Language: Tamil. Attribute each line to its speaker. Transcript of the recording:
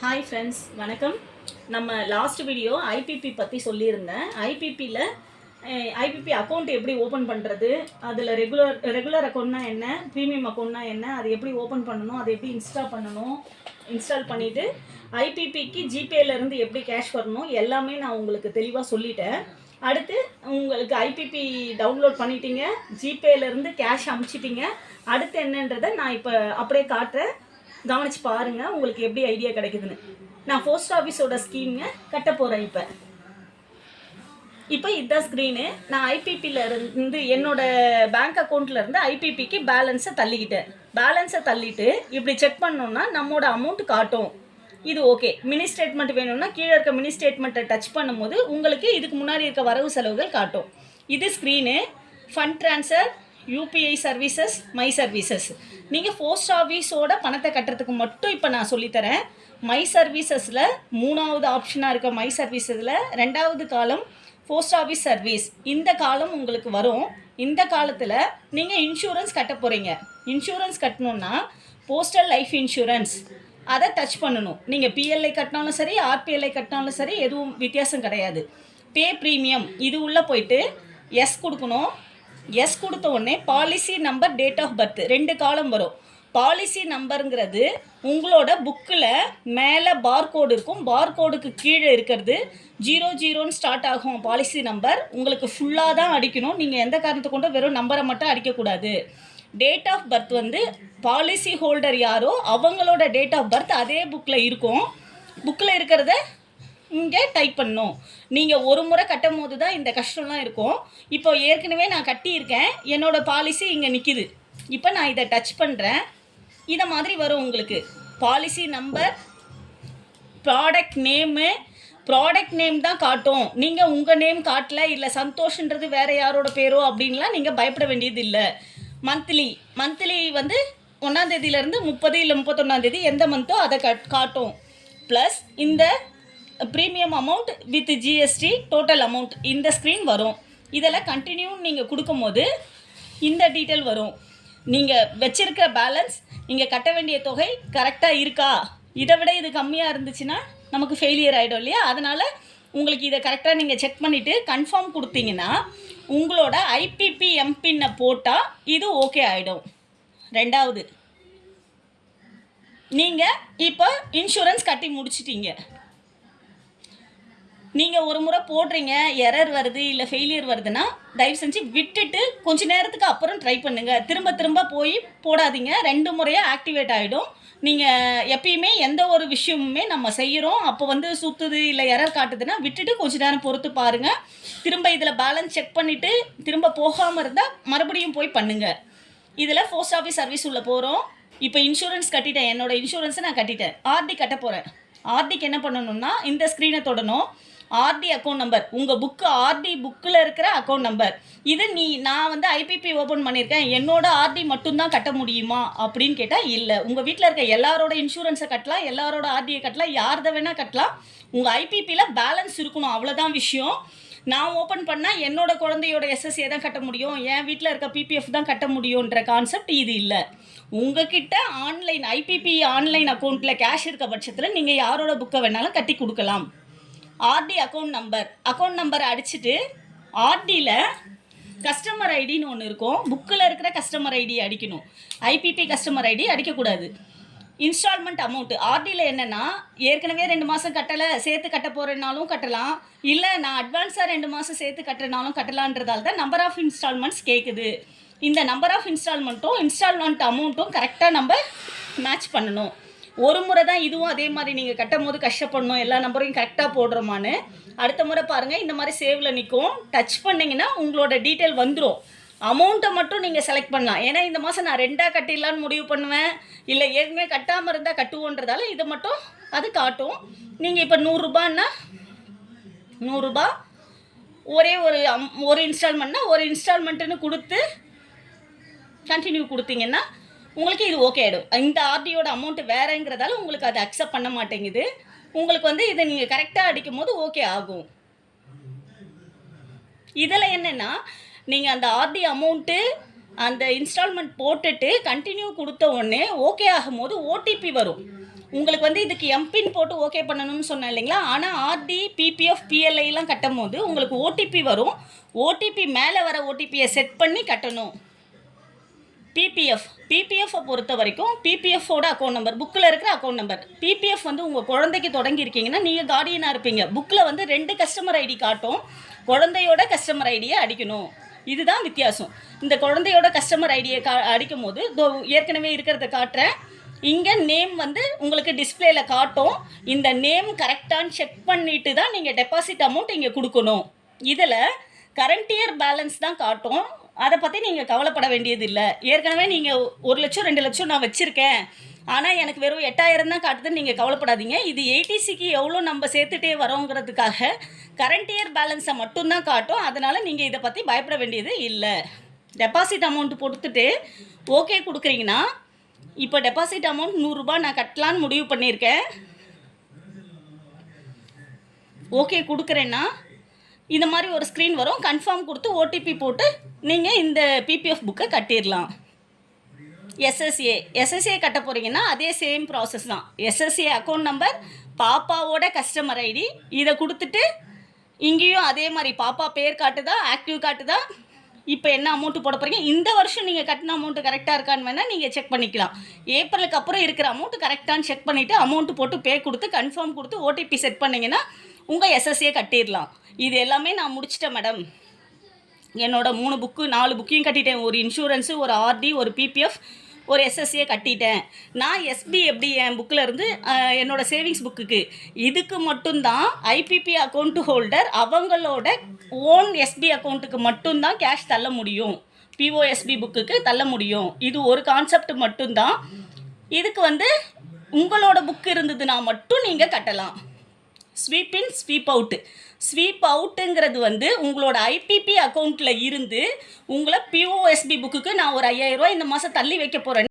Speaker 1: ஹாய் ஃப்ரெண்ட்ஸ், வணக்கம். நம்ம லாஸ்ட் வீடியோ ஐபிபி பற்றி சொல்லியிருந்தேன். ஐபிபி அக்கௌண்ட் எப்படி ஓப்பன் பண்ணுறது, அதில் ரெகுலர் அக்கௌண்ட்னா என்ன, ப்ரீமியம் அக்கௌண்ட்னா என்ன, அது எப்படி ஓப்பன் பண்ணணும், அதை எப்படி இன்ஸ்டால் பண்ணிவிட்டு ஐபிபிக்கு ஜிபேலேருந்து எப்படி கேஷ் வரணும் எல்லாமே நான் உங்களுக்கு தெளிவாக சொல்லிட்டேன். அடுத்து உங்களுக்கு ஐபிபி டவுன்லோட் பண்ணிட்டீங்க, ஜிபேலேருந்து கேஷ் அமுச்சிட்டிங்க. அடுத்து என்னன்றதை நான் இப்போ அப்படியே காட்டுறேன், கவனிச்சு பாருங்கள் உங்களுக்கு எப்படி ஐடியா கிடைக்குதுன்னு. நான் போஸ்ட் ஆஃபீஸோட ஸ்கீம்ங்க கட்ட போகிறேன். இப்போ இதுதான் ஸ்க்ரீனு. நான் ஐபிபியில் இருந்து என்னோட பேங்க் அக்கௌண்ட்லேருந்து ஐபிபிக்கு பேலன்ஸை தள்ளிட்டு இப்படி செக் பண்ணோன்னா நம்மளோட அமௌண்ட் காட்டும். இது ஓகே. மினி ஸ்டேட்மெண்ட் வேணும்னா கீழே இருக்க மினி ஸ்டேட்மெண்ட்டை டச் பண்ணும்போது உங்களுக்கு இதுக்கு முன்னாடி இருக்க வரவு செலவுகள் காட்டும். இது screen. Fund transfer, UPI services, my services. நீங்கள் போஸ்ட் ஆஃபீஸோட பணத்தை கட்டுறதுக்கு மட்டும் இப்போ நான் சொல்லித்தரேன். மை சர்வீசஸில் 3வது ஆப்ஷனாக இருக்க மை சர்வீஸில் 2வது காலம் போஸ்ட் ஆஃபீஸ் சர்வீஸ். இந்த காலம் உங்களுக்கு வரும். இந்த காலத்தில் நீங்கள் இன்சூரன்ஸ் கட்ட போகிறீங்க. இன்சூரன்ஸ் கட்டணுன்னா போஸ்டல் லைஃப் இன்சூரன்ஸ் அதை டச் பண்ணணும். நீங்கள் பிஎல்ஐ கட்டினாலும் சரி, ஆர்பிஎல்ஐ கட்டினாலும் சரி, எதுவும் வித்தியாசம் கிடையாது. பே ப்ரீமியம் இது உள்ளே போயிட்டு எஸ் கொடுக்கணும். எஸ் கொடுத்த உடனே policy number, date of birth 2 column வரும். பாலிசி நம்பருங்கிறது உங்களோட புக்கில் மேலே பார்கோடு இருக்கும். பார்கோடுக்கு கீழே இருக்கிறது 00ன்னு ஸ்டார்ட் ஆகும். பாலிசி நம்பர் உங்களுக்கு ஃபுல்லாக தான் அடிக்கணும். நீங்கள் எந்த காரணத்தை கொண்டு வெறும் நம்பரை மட்டும் அடிக்கக்கூடாது. Date of birth policy holder யாரோ அவங்களோட டேட் ஆஃப் பர்த் அதே புக்கில் இருக்கும். புக்கில் இருக்கிறத இங்கே டைப் பண்ணணும். நீங்கள் ஒரு முறை கட்டும் போது தான் இந்த கஷ்டம்லாம் இருக்கும். இப்போ ஏற்கனவே நான் கட்டியிருக்கேன், என்னோடய பாலிசி இங்கே நிற்கிது. இப்போ நான் இதை டச் பண்ணுறேன். இதை மாதிரி வரும் உங்களுக்கு. பாலிசி நம்பர், ப்ராடக்ட் நேம் தான் காட்டும். நீங்கள் உங்கள் நேம் காட்டல, இல்லை சந்தோஷன்றது வேறு யாரோட பேரோ அப்படின்லாம் நீங்கள் பயப்பட வேண்டியது இல்லை. மந்த்லி 1ஆம் தேதியிலேருந்து 30 இல்லை 31ஆம் தேதி எந்த மந்த்தோ அதை காட்டும். ப்ளஸ் இந்த premium amount with GST total amount இந்த ஸ்க்ரீன் வரும். இதெல்லாம் கண்டினியூ நீங்கள் கொடுக்கும்போது இந்த டீட்டெயில் வரும். நீங்கள் வச்சுருக்கிற பேலன்ஸ், நீங்கள் கட்ட வேண்டிய தொகை கரெக்டாக இருக்கா, இதை விட இது கம்மியாக இருந்துச்சுன்னா நமக்கு ஃபெயிலியர் ஆகிடும் இல்லையா. அதனால் உங்களுக்கு இதை கரெக்டாக நீங்கள் செக் பண்ணிவிட்டு கன்ஃபார்ம் கொடுத்தீங்கன்னா உங்களோட ஐபிபி எம்பின்னை போட்டால் இது ஓகே ஆகிடும். 2வது, நீங்கள் இப்போ இன்சூரன்ஸ் கட்டி முடிச்சிட்டீங்க. நீங்கள் ஒரு முறை போடுறீங்க, எரர் வருது இல்லை ஃபெயிலியர் வருதுன்னா தயவு செஞ்சு விட்டுட்டு கொஞ்சம் நேரத்துக்கு அப்புறம் ட்ரை பண்ணுங்கள். திரும்ப போய் போடாதீங்க. 2 முறையாக ஆக்டிவேட் ஆகிடும். நீங்கள் எப்பயுமே எந்த ஒரு விஷயமுமே நம்ம செய்கிறோம், அப்போ சுற்றுது இல்லை எரர் காட்டுதுன்னா விட்டுட்டு கொஞ்சம் நேரம் பொறுத்து பாருங்கள். திரும்ப இதில் பேலன்ஸ் செக் பண்ணிவிட்டு திரும்ப போகாமல் இருந்தால் மறுபடியும் போய் பண்ணுங்கள். இதில் போஸ்ட் ஆஃபீஸ் சர்வீஸ் உள்ளே போகிறோம். இப்போ இன்சூரன்ஸ் கட்டிட்டேன், என்னோடய இன்சூரன்ஸை நான் கட்டிட்டேன். ஆர்டி கட்ட போகிறேன். ஆர்டிக்கு என்ன பண்ணணும்னா இந்த ஸ்க்ரீனை தொடணும். ஆர்டி அக்கௌண்ட் நம்பர், உங்கள் ஆர்டி புக்கில் இருக்கிற அக்கௌண்ட் நம்பர். இது நான் ஐபிபி ஓப்பன் பண்ணியிருக்கேன், என்னோட ஆர்டி மட்டும்தான் கட்ட முடியுமா அப்படின்னு கேட்டால் இல்லை. உங்கள் வீட்டில் இருக்க எல்லாரோட இன்சூரன்ஸை கட்டலாம், எல்லாரோட ஆர்டியை கட்டலாம், யார்தை வேணால் கட்டலாம். உங்கள் ஐபிபியில் பேலன்ஸ் இருக்கணும், அவ்வளோதான் விஷயம். நான் ஓப்பன் பண்ணால் என்னோட குழந்தையோட எஸ்எஸ்ஏ தான் கட்ட முடியும், என் வீட்டில் இருக்க பிபிஎஃப் தான் கட்ட முடியுன்ற கான்செப்ட் இது இல்லை. உங்ககிட்ட ஐபிபி ஆன்லைன் அக்கௌண்ட்டில் கேஷ் இருக்க பட்சத்தில் நீங்கள் யாரோட புக்கை வேணாலும் கட்டி கொடுக்கலாம். ஆர்டி அக்கௌண்ட் நம்பரை அடிச்சுட்டு ஆர்டியில் கஸ்டமர் ஐடின்னு ஒன்று இருக்கும். புக்கில் இருக்கிற கஸ்டமர் ஐடி அடிக்கணும். ஐபிபி கஸ்டமர் ஐடி அடிக்கக்கூடாது. இன்ஸ்டால்மெண்ட் அமௌண்ட்டு ஆர்டியில் என்னென்னா, ஏற்கனவே 2 மாதம் கட்டலை, சேர்த்து கட்ட போகிறனாலும் கட்டலாம், இல்லை நான் அட்வான்ஸாக 2 மாதம் சேர்த்து கட்டுறனாலும் கட்டலான்றதால தான் நம்பர் ஆஃப் இன்ஸ்டால்மெண்ட்ஸ் கேட்குது. இந்த நம்பர் ஆஃப் இன்ஸ்டால்மெண்ட் அமௌண்ட்டும் கரெக்டாக நம்ம மேட்ச் பண்ணணும். ஒரு முறை தான் இதுவும் அதே மாதிரி நீங்கள் கட்டும் போது கஷ்டப்படணும், எல்லா நம்பரையும் கரெக்டாக போடுறோமான்னு. அடுத்த முறை பாருங்கள், இந்த மாதிரி சேவில் நிற்கும். டச் பண்ணிங்கன்னா உங்களோட டீட்டெயில் வந்துடும். அமௌண்ட்டை மட்டும் நீங்கள் செலக்ட் பண்ணலாம். ஏன்னா இந்த மாதம் நான் 2ஆக கட்டிடலான்னு முடிவு பண்ணுவேன், இல்லை ஏற்கனவே கட்டாமல் இருந்தால் கட்டுவோன்றதால இதை மட்டும் அது காட்டும். நீங்கள் இப்போ 100 ரூபான்னா 100 ரூபா, ஒரு இன்ஸ்டால்மெண்ட்னா ஒரு இன்ஸ்டால்மெண்ட்டுன்னு கொடுத்து கண்டினியூ கொடுத்தீங்கன்னா உங்களுக்கு இது ஓகே ஆகிடும். இந்த ஆர்டியோட அமௌண்ட்டு வேறங்கிறதால உங்களுக்கு அது அக்செப்ட் பண்ண மாட்டேங்குது. உங்களுக்கு இதை நீங்கள் கரெக்டாக அடிக்கும் போது ஓகே ஆகும். இதில் என்னென்னா, நீங்கள் அந்த ஆர்டி அமௌண்ட்டு அந்த இன்ஸ்டால்மெண்ட் போட்டுட்டு கண்டினியூ கொடுத்த உடனே ஓகே ஆகும்போது ஓடிபி வரும். உங்களுக்கு வந்து இதுக்கு எம்பின் போட்டு ஓகே பண்ணணும்னு சொன்னேன் இல்லைங்களா. ஆனால் ஆர்டி பிபிஎஃப் பிஎல்ஐலாம் கட்டும் போது உங்களுக்கு ஓடிபி வரும். ஓடிபி மேலே வர ஓடிபியை செட் பண்ணி கட்டணும். பிபிஎஃப்பை பொறுத்த வரைக்கும் பிபிஎஃபோட அக்கௌண்ட் நம்பர், புக்கில் இருக்கிற அக்கௌண்ட் நம்பர். பிபிஎஃப் வந்து உங்கள் குழந்தைக்கு தொடங்கியிருக்கீங்கன்னா நீங்கள் கார்டியனாக இருப்பீங்க. புக்கில் வந்து 2 கஸ்டமர் ஐடி காட்டும், குழந்தையோட கஸ்டமர் ஐடியை அடிக்கணும். இதுதான் வித்தியாசம். இந்த குழந்தையோட கஸ்டமர் ஐடியை அடிக்கும் போது ஏற்கனவே இருக்கிறத காட்டுறேன். இங்கே நேம் வந்து உங்களுக்கு டிஸ்பிளேல காட்டும். இந்த நேம் கரெக்டானு செக் பண்ணிட்டு தான் நீங்கள் டெபாசிட் அமௌண்ட் இங்கே கொடுக்கணும். இதில் கரண்ட் இயர் பேலன்ஸ் தான் காட்டும். அதை பற்றி நீங்கள் கவலைப்பட வேண்டியது இல்லை. ஏற்கனவே நீங்கள் 1 லட்சம் 2 லட்சம் நான் வச்சுருக்கேன், ஆனால் எனக்கு வெறும் 8000 தான் காட்டுதுன்னு நீங்கள் கவலைப்படாதீங்க. இது ஏடிசிக்கு எவ்வளோ நம்ம சேர்த்துட்டே வரோங்கிறதுக்காக கரண்ட் இயர் பேலன்ஸை மட்டும்தான் காட்டும். அதனால் நீங்கள் இதை பற்றி பயப்பட வேண்டியது இல்லை. டெபாசிட் அமௌண்ட் கொடுத்துட்டு ஓகே கொடுக்குறீங்கன்னா, இப்போ டெபாசிட் அமௌண்ட் 100 ரூபாய் நான் கட்டலான்னு முடிவு பண்ணியிருக்கேன். ஓகே கொடுக்குறேன்னா இந்த மாதிரி ஒரு ஸ்க்ரீன் வரும். கன்ஃபார்ம் கொடுத்து ஓடிபி போட்டு நீங்கள் இந்த பிபிஎஃப் புக்கை கட்டிடலாம். எஸ்எஸ்ஏ கட்ட போகிறீங்கன்னா அதே சேம் ப்ராசஸ் தான். எஸ்எஸ்ஏ அக்கௌண்ட் நம்பர், பாப்பாவோட கஸ்டமர் ஐடி, இதை கொடுத்துட்டு இங்கேயும் அதே மாதிரி பாப்பா பேர் காட்டுதா, ஆக்டிவ் காட்டுதா, இப்போ என்ன அமௌண்ட்டு போட போகிறீங்க, இந்த வருஷம் நீங்கள் கட்டின அமௌண்ட்டு கரெக்டாக இருக்கான்னு வேணால் நீங்கள் செக் பண்ணிக்கலாம். ஏப்ரலுக்கு அப்புறம் இருக்கிற அமௌண்ட்டு கரெக்டானு செக் பண்ணிவிட்டு அமௌண்ட்டு போட்டு பே கொடுத்து கன்ஃபார்ம் கொடுத்து ஓடிபி செட் பண்ணிங்கன்னா உங்கள் எஸ்எஸ்ஏ கட்டிடலாம். இது எல்லாமே நான் முடிச்சிட்டேன் மேடம். என்னோட 3 புக்கு 4 புக்கையும் கட்டிட்டேன். ஒரு இன்சூரன்ஸு, ஒரு ஆர்டி, ஒரு பிபிஎஃப், ஒரு எஸ்எஸ்ஏ கட்டிட்டேன். நான் எஸ்பி எப்படி என் புக்கில் இருந்து என்னோடய சேவிங்ஸ் புக்குக்கு இதுக்கு மட்டும்தான் ஐபிபி அக்கௌண்ட் ஹோல்டர் அவங்களோட ஓன் எஸ்பி அக்கௌண்ட்டுக்கு மட்டும்தான் கேஷ் தள்ள முடியும். பிஓஎஸ்பி புக்குக்கு தள்ள முடியும். இது ஒரு கான்செப்ட் மட்டும்தான். இதுக்கு வந்து உங்களோட புக்கு இருந்ததுன்னா மட்டும் நீங்கள் கட்டலாம். ஸ்வீப் இன் ஸ்வீப் அவுட்டு. ஸ்வீப் அவுட்டுங்கிறது வந்து உங்களோட ஐபிபி அக்கௌண்ட்டில் இருந்து உங்களை பிஓஎஸ்பி புக்குக்கு நான் ஒரு 5000 ரூபா இந்த மாதம் தள்ளி வைக்க போகிறேன்.